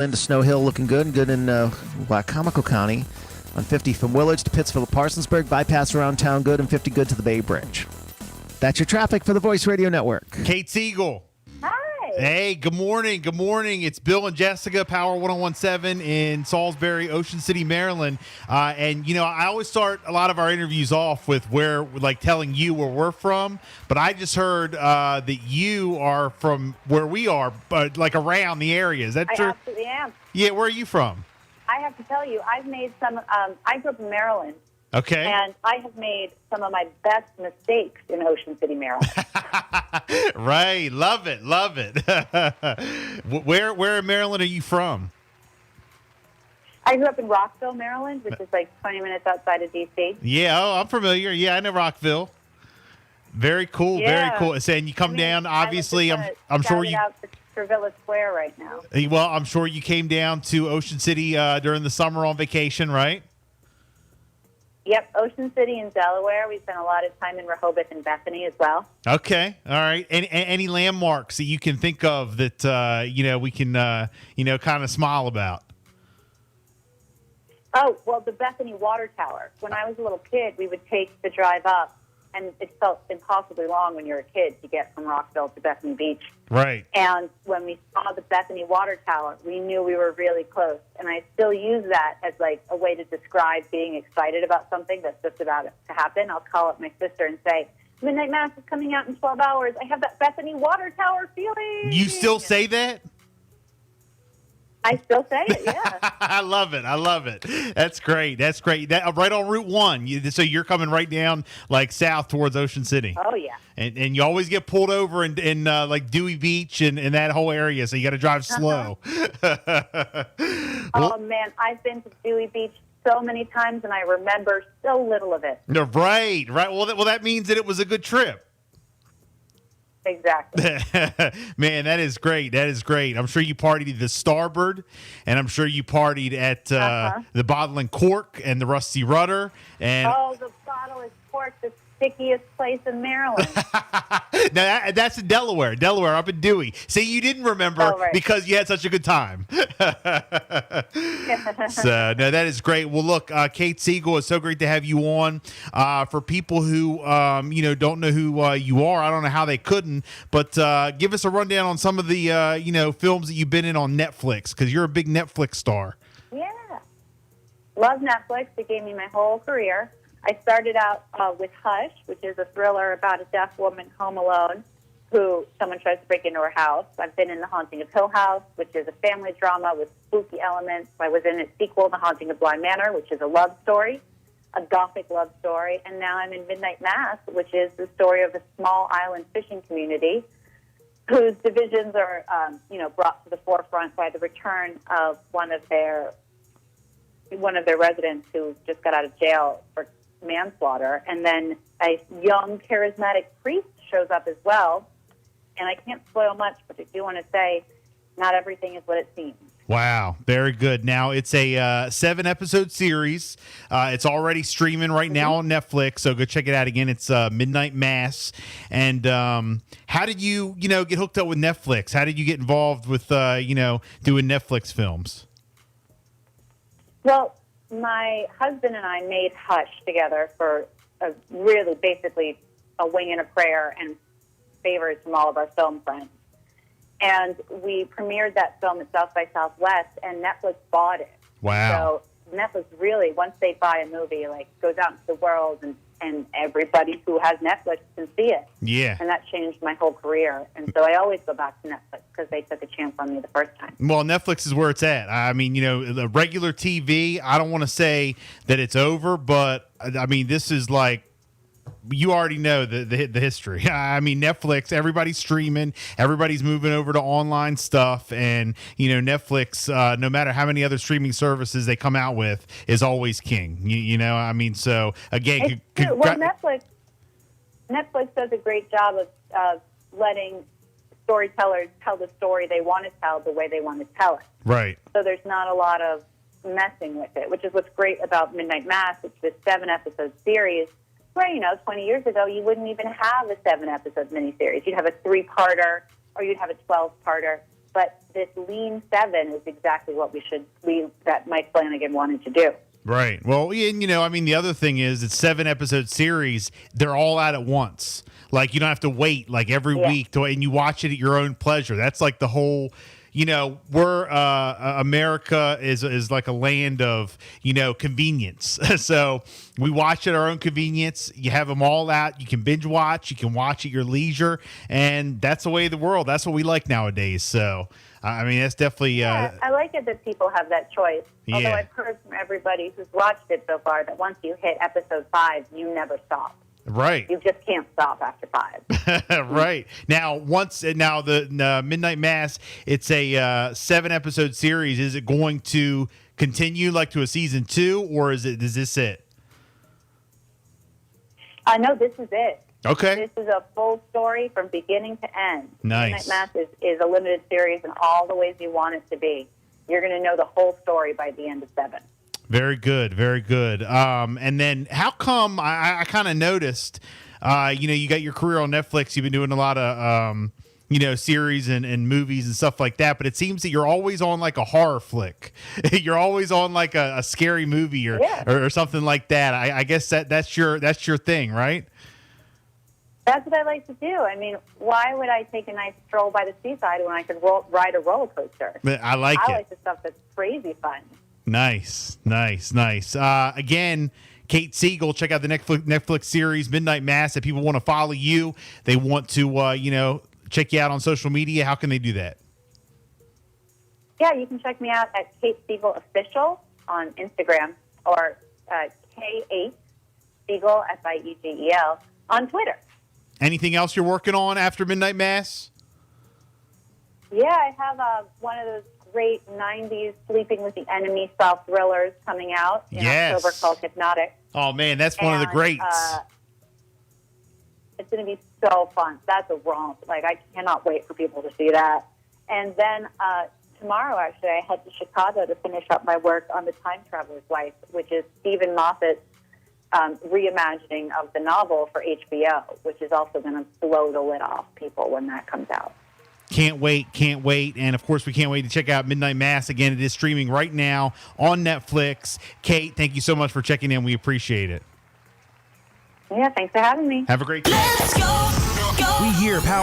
into Snow Hill, looking good and good in Wicomico County. On 50 from Willage to Pittsville to Parsonsburg, bypass around town good, and 50 good to the Bay Bridge. That's your traffic for the Voice Radio Network. Kate Siegel. Hi. Hey, good morning. Good morning. It's Bill and Jessica, Power 1017 in Salisbury, Ocean City, Maryland. And, you know, I always start a lot of our interviews off with telling you where we're from. But I just heard that you are from where we are, but like around the area. Is that true? I absolutely am. Yeah, where are you from? I have to tell you, I've made some, I grew up in Maryland. Okay. And I have made some of my best mistakes in Ocean City, Maryland. Right. Love it. Love it. Where in Maryland are you from? I grew up in Rockville, Maryland, which is like 20 minutes outside of D.C. Yeah. Oh, I'm familiar. Yeah, I know Rockville. Very cool. Yeah. Very cool. So, and you come down, obviously, I'm sure you. Out for Villa Square right now. Well, I'm sure you came down to Ocean City during the summer on vacation, right? Yep, Ocean City and Delaware. We spent a lot of time in Rehoboth and Bethany as well. Okay, all right. Any landmarks that you can think of that we can kind of smile about? Oh, well, the Bethany Water Tower. When I was a little kid, we would take the drive up, and it felt impossibly long when you're a kid to get from Rockville to Bethany Beach. Right. And when we saw the Bethany Water Tower, we knew we were really close. And I still use that as like a way to describe being excited about something that's just about to happen. I'll call up my sister and say, Midnight Mass is coming out in 12 hours. I have that Bethany Water Tower feeling. You still say that? I still say it, yeah. I love it. I love it. That's great. That's great. That right on Route 1. So you're coming right down like south towards Ocean City. Oh, yeah. And you always get pulled over in like Dewey Beach and that whole area, so you got to drive slow. Oh, man, I've been to Dewey Beach so many times, and I remember so little of it. No, right. Well, that means that it was a good trip. Exactly. Man, that is great. That is great. I'm sure you partied at the Starboard, and I'm sure you partied at the Bottle and Cork and the Rusty Rudder. And the Bottle and Cork, the stickiest place in Maryland. Now, that's in Delaware. Delaware, up in Dewey. See, you didn't remember because you had such a good time. So, no, that is great. Well, look, Kate Siegel, it's so great to have you on. For people who, don't know who you are, I don't know how they couldn't, but give us a rundown on some of the, films that you've been in on Netflix, because you're a big Netflix star. Yeah. Love Netflix. It gave me my whole career. I started out with Hush, which is a thriller about a deaf woman home alone who someone tries to break into her house. I've been in The Haunting of Hill House, which is a family drama with spooky elements. I was in its sequel, The Haunting of Bly Manor, which is a love story, a gothic love story. And now I'm in Midnight Mass, which is the story of a small island fishing community whose divisions are, brought to the forefront by the return of one of their residents who just got out of jail for manslaughter, and then a young charismatic priest shows up as well. And I can't spoil much, but I do want to say not everything is what it seems. Wow, very good. Now, it's a 7-episode series. It's already streaming right now on Netflix, so go check it out again. It's Midnight Mass. And how did you, get hooked up with Netflix? How did you get involved with, doing Netflix films? Well, my husband and I made Hush together for basically a wing and a prayer and favors from all of our film friends. And we premiered that film at South by Southwest, and Netflix bought it. Wow. So Netflix really, once they buy a movie, goes out into the world, and everybody who has Netflix can see it. Yeah. And that changed my whole career. And so I always go back to Netflix because they took a chance on me the first time. Well, Netflix is where it's at. I mean, the regular TV, I don't want to say that it's over, but I mean, this is like, you already know the history. I mean, Netflix, everybody's streaming, everybody's moving over to online stuff, and Netflix, no matter how many other streaming services they come out with, is always king. I mean, so again, well, Netflix does a great job of letting storytellers tell the story they want to tell the way they want to tell it. Right. So there's not a lot of messing with it, which is what's great about Midnight Mass. It's this 7-episode series where, 20 years ago, you wouldn't even have a 7-episode miniseries. You'd have a 3-parter or you'd have a 12-parter. But this lean 7 is exactly what that Mike Flanagan wanted to do. Right. Well, and I mean, the other thing is it's 7-episode series. They're all out at once. Like, you don't have to wait like every week and you watch it at your own pleasure. That's like the whole, we're America is like a land of, convenience. So we watch at our own convenience. You have them all out. You can binge watch. You can watch at your leisure. And that's the way of the world. That's what we like nowadays. So, I mean, that's definitely. I like it that people have that choice. Yeah. Although I've heard from everybody who's watched it so far that once you hit episode 5, you never stop. Right. You just can't stop after 5. Right. Now, the Midnight Mass, it's a 7-episode series. Is it going to continue like to a season 2, or is this it? No, this is it. Okay. This is a full story from beginning to end. Nice. Midnight Mass is a limited series in all the ways you want it to be. You're going to know the whole story by the end of 7. Very good, very good. And then how come I kind of noticed, you got your career on Netflix. You've been doing a lot of, series and movies and stuff like that. But it seems that you're always on like a horror flick. You're always on like a scary movie or something like that. I guess that's your thing, right? That's what I like to do. I mean, why would I take a nice stroll by the seaside when I could ride a roller coaster? I like it. I like the stuff that's crazy fun. Nice. Again, Kate Siegel, check out the Netflix series Midnight Mass. If people want to follow you, they want to, check you out on social media, how can they do that? Yeah, you can check me out at Kate Siegel Official on Instagram or K8 Siegel, Siegel, on Twitter. Anything else you're working on after Midnight Mass? Yeah, I have one of those great 90s Sleeping with the Enemy style thrillers coming out in October called Hypnotic. Oh, man, that's one of the greats. It's going to be so fun. That's a romp. Like, I cannot wait for people to see that. And then tomorrow, actually, I head to Chicago to finish up my work on The Time Traveler's Wife, which is Stephen Moffat's reimagining of the novel for HBO, which is also going to blow the lid off people when that comes out. Can't wait. And, of course, we can't wait to check out Midnight Mass. Again, it is streaming right now on Netflix. Kate, thank you so much for checking in. We appreciate it. Yeah, thanks for having me. Have a great day. Let's go. We hear power.